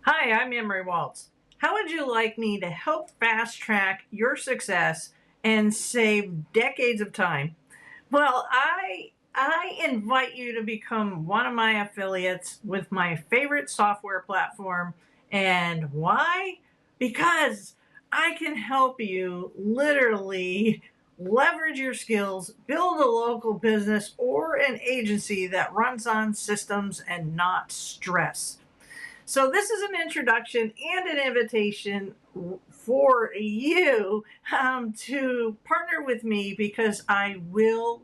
Hi, I'm Ann Marie Walts. How would you like me to help fast track your success and save decades of time? Well, I invite you to become one of my affiliates with my favorite software platform. And why? Because I can help you literally leverage your skills, build a local business or an agency that runs on systems and not stress. So this is an introduction and an invitation for you to partner with me because I will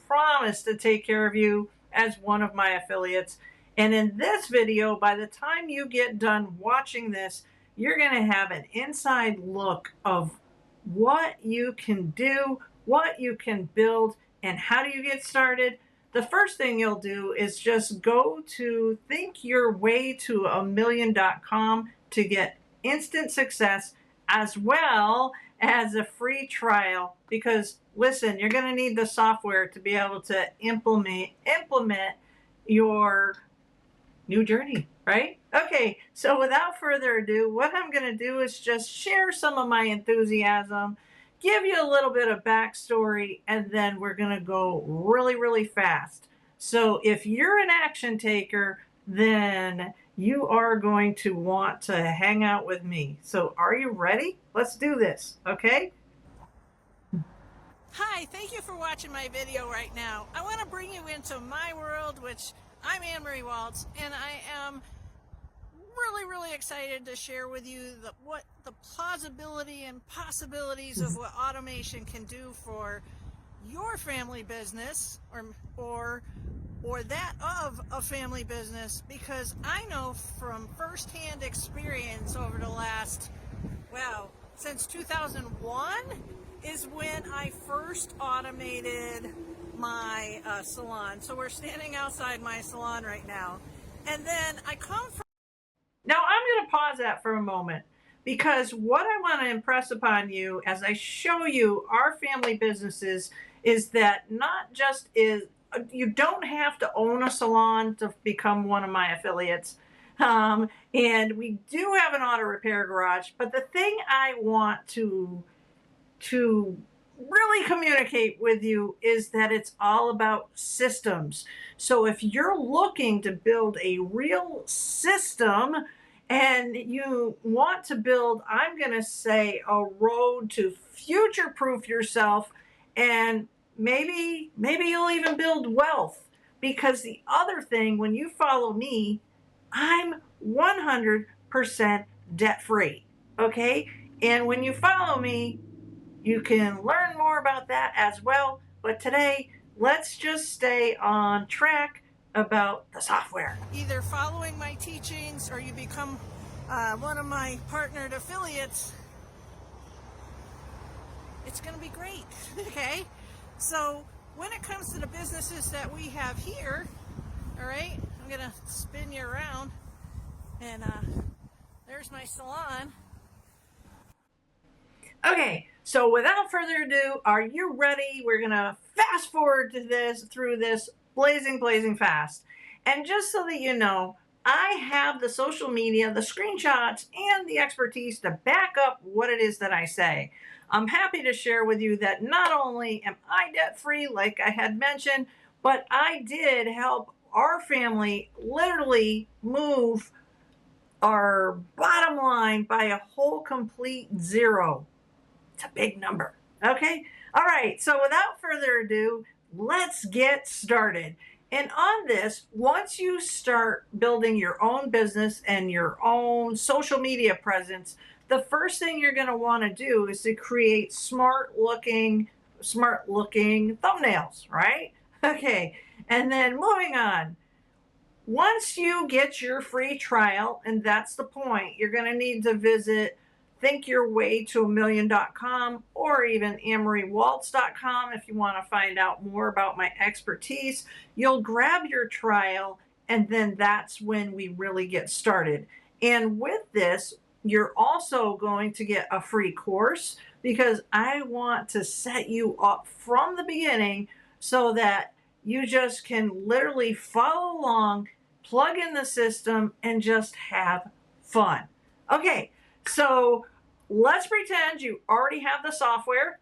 promise to take care of you as one of my affiliates. And in this video, by the time you get done watching this, you're going to have an inside look of what you can do, what you can build, and how do you get started. The first thing you'll do is just go to thinkyourwaytoamillion.com to get instant success as well as a free trial, because listen, you're going to need the software to be able to implement your new journey, right? Okay, so without further ado, what I'm going to do is just share some of my enthusiasm, give you a little bit of backstory, and then we're going to go really, really fast. So if you're an action taker, then you are going to want to hang out with me. So are you ready? Let's do this, okay? Hi, thank you for watching my video right now. I want to bring you into my world, which I'm Ann Marie Walts, and I am really excited to share with you what the plausibility and possibilities of what automation can do for your family business or that of a family business, because I know from firsthand experience over the last, well, since 2001 is when I first automated my salon. So we're standing outside my salon right now. And then I come from... Now I'm going to pause that for a moment, because what I want to impress upon you as I show you our family businesses is that not just is you don't have to own a salon to become one of my affiliates. And we do have an auto repair garage, but the thing I want to really communicate with you is that it's all about systems. So if you're looking to build a real system and you want to build, I'm going to say, a road to future-proof yourself, and maybe you'll even build wealth. Because the other thing, when you follow me, I'm 100% debt-free, okay? And when you follow me, you can learn more about that as well. But today, let's just stay on track about the software. Either following my teachings or you become one of my partnered affiliates, it's going to be great, okay? So when it comes to the businesses that we have here, all right, I'm going to spin you around, and there's my salon. Okay, so without further ado, are you ready? We're gonna fast forward to through this blazing fast. And just so that you know, I have the social media, the screenshots, and the expertise to back up what it is that I say. I'm happy to share with you that not only am I debt-free, like I had mentioned, but I did help our family literally move our bottom line by a whole complete zero. It's a big number. Okay. All right. So without further ado, let's get started. And on this, once you start building your own business and your own social media presence, the first thing you're going to want to do is to create smart looking thumbnails, right? Okay. And then moving on. Once you get your free trial, and that's the point, you're going to need to visit thinkyourwaytoamillion.com or even annmariewalts.com if you want to find out more about my expertise. You'll grab your trial, and then that's when we really get started. And with this, you're also going to get a free course, because I want to set you up from the beginning so that you just can literally follow along plug in the system, and just have fun. Okay, so let's pretend you already have the software.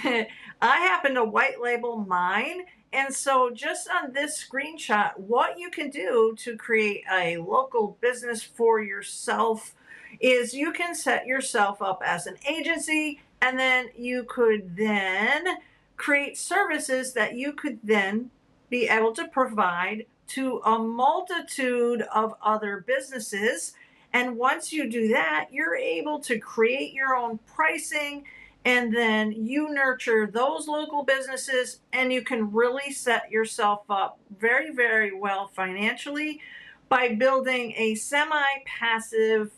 I happen to white label mine. And so just on this screenshot, what you can do to create a local business for yourself is you can set yourself up as an agency, and then you could then create services that you could then be able to provide to a multitude of other businesses. And once you do that, you're able to create your own pricing, and then you nurture those local businesses, and you can really set yourself up very, very well financially by building a semi-passive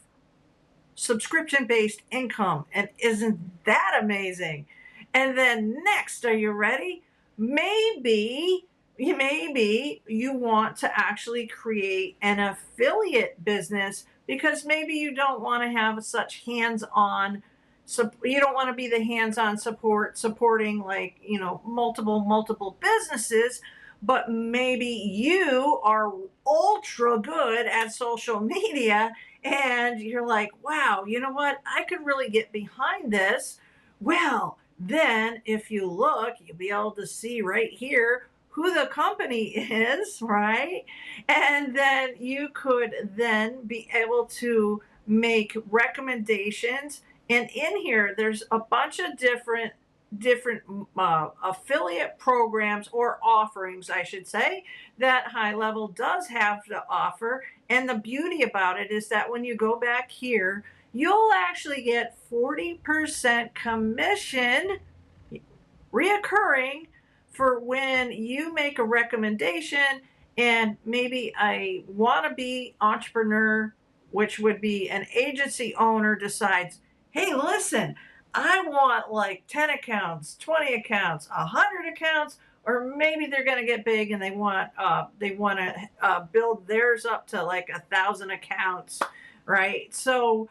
subscription-based income. And isn't that amazing? And then next, are you ready? Maybe you want to actually create an affiliate business, because maybe you don't want to have such hands-on, you don't want to be the hands-on supporting multiple businesses, but maybe you are ultra good at social media and you're like, wow, you know what? I could really get behind this. Well, then if you look, you'll be able to see right here who the company is, right? And then you could then be able to make recommendations. And in here, there's a bunch of different affiliate programs, or offerings, I should say, that HighLevel does have to offer. And the beauty about it is that when you go back here, you'll actually get 40% commission reoccurring for when you make a recommendation, and maybe a wannabe entrepreneur, which would be an agency owner, decides, hey, listen, I want like 10 accounts, 20 accounts, 100 accounts, or maybe they're going to get big and they want to build theirs up to like 1,000 accounts, right? So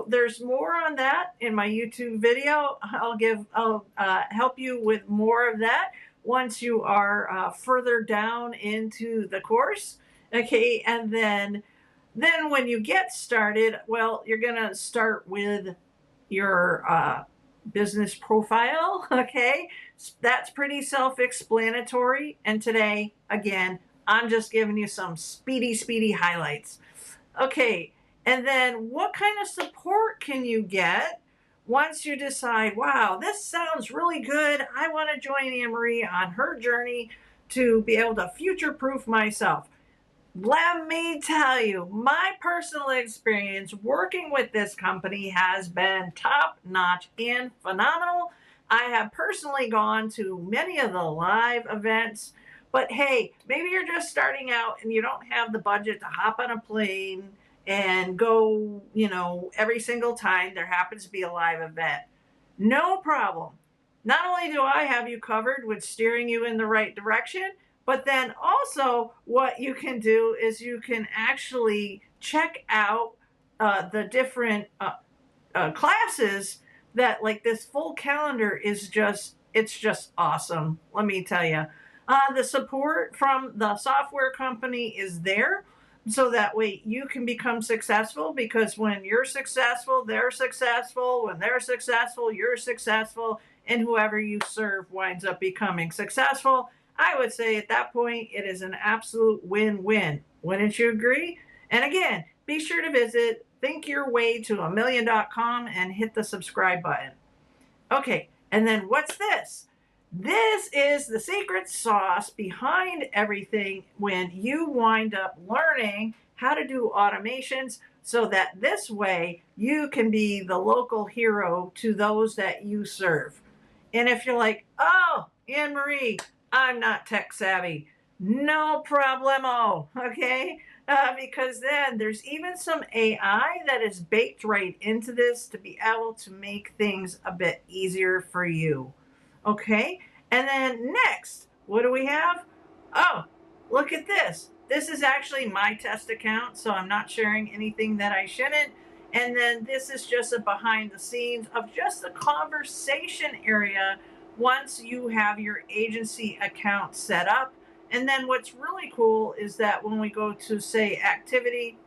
there's more on that in my YouTube video. I'll help you with more of that once you are further down into the course. Okay, and then when you get started, well, you're gonna start with your business profile. Okay, that's pretty self-explanatory. And today, again, I'm just giving you some speedy highlights. Okay, and then what kind of support can you get once you decide, wow, this sounds really good. I want to join Ann Marie on her journey to be able to future-proof myself. Let me tell you, my personal experience working with this company has been top-notch and phenomenal. I have personally gone to many of the live events, but hey, maybe you're just starting out and you don't have the budget to hop on a plane and go, every single time there happens to be a live event. No problem. Not only do I have you covered with steering you in the right direction, but then also what you can do is you can actually check out the different classes that, like, this full calendar is it's just awesome. Let me tell you. The support from the software company is there, so that way you can become successful, because when you're successful, they're successful. When they're successful, you're successful. And whoever you serve winds up becoming successful. I would say at that point, it is an absolute win-win. Wouldn't you agree? And again, be sure to visit thinkyourwayto1million.com and hit the subscribe button. Okay, and then what's this? This is the secret sauce behind everything when you wind up learning how to do automations, so that this way you can be the local hero to those that you serve. And if you're like, oh, Ann Marie, I'm not tech savvy, no problemo, okay? Because then there's even some AI that is baked right into this to be able to make things a bit easier for you. Okay, and then next, what do we have? Oh, look at this. This is actually my test account, so I'm not sharing anything that I shouldn't. And then this is just a behind the scenes of just the conversation area once you have your agency account set up. And then what's really cool is that when we go to, say, activity,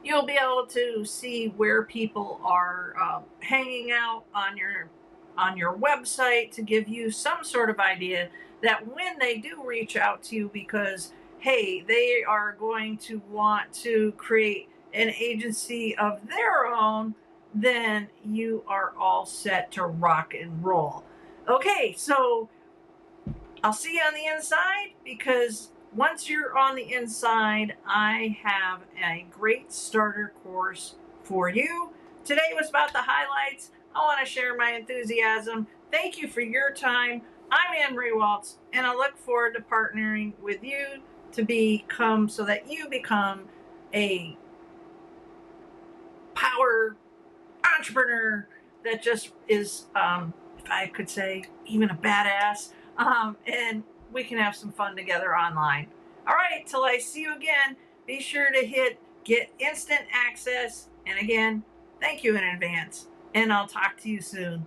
you'll be able to see where people are hanging out on your website to give you some sort of idea that when they do reach out to you, because hey, they are going to want to create an agency of their own, then you are all set to rock and roll. Okay, so I'll see you on the inside, because once you're on the inside, I have a great starter course for you. Today was about the highlights. I want to share my enthusiasm. Thank you for your time. I'm Ann Marie Walts, and I look forward to partnering with you to become, so that you become a power entrepreneur that just is, if I could say, even a badass. And we can have some fun together online. All right, till I see you again, be sure to hit get instant access. And again, thank you in advance. And I'll talk to you soon.